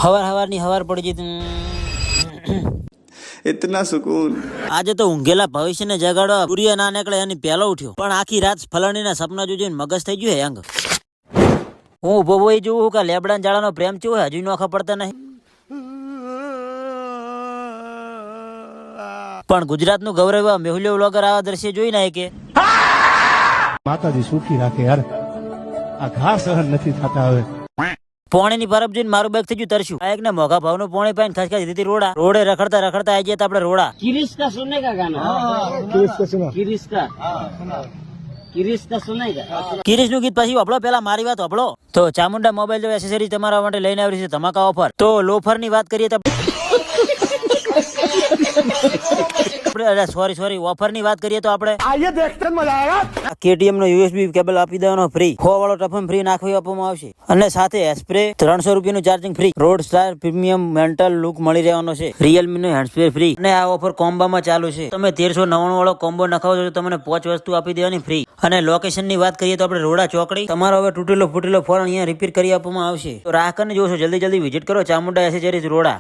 હવારની હવાર પડી જતી इतना सुकून। આજે તો ઊંઘેલા ભવિષ્યને જગાડવા સૂર્ય ના નીકળે એની પહેલો ઉઠ્યો, પણ આખી રાત ફલણીના સપના જોઈને મગજ થઈ ગયું હેંગ. હું ઉભો હોય જોઉં કે લેબડા જાળાનો પ્રેમ ચેવો હજુ નોખા પડતા નહીં. પણ ગુજરાતનું ગૌરવ મેહુલ્યો વ્લોગર આવા દ્રશ્ય જોઈ નાય કે માતાજી સુખી રાખે યાર, આ ઘા સહન નથી થતા હવે. પોણીની પરબ જોઈને મારું બેગ થઈ ગયું તરસ્યું. આ એક ને મોઘા ભાવનું પોણી પાઈને ખસખસ દીધી રોડે રખડતા આવી ગયા આપણે રોડા. किरिश का सुनने का गाना किरिश का सुनेगा। કિરીશ નું ગીત પછી વાપરો, પેલા મારી વાત વાપરો. તો ચામુંડા મોબાઈલ જો એસેસરી તમારા માટે લઈને આવી છે ધમાકા ઓફર. તો લોફર ની વાત કરીએ તો સોરી ઓફર ની વાત કરીએ તો આપણે KTM નો USB કેબલ આપી દેવાનો ફ્રી, 100 વાળો ટફન ફ્રી નાખવી આપવામાં આવશે, અને સાથે સ્પ્રે 300 રૂપિયાનું charging free, road star premium mental look મળી રહેવાનો છે, Realme નો હેન્ડ સ્પ્રે ફ્રી, અને આ ઓફર કોમ્બામાં ચાલુ છે. તમે 1399 વાળો કોમ્બો નખાવો તો તમને 5 વસ્તુ આપી દેવાની ફ્રી. અને લોકેશન ની વાત કરીએ તો આપણે રોડા ચોકડી. તમારો હવે તૂટેલો ફૂટેલો ફોન અહીંયા રિપેર કરી આપવામાં આવશે. તો રાહ કરીને જોશો, જલ્દી વિઝિટ કરો ચામુંડા એસેસરીઝ રોડા.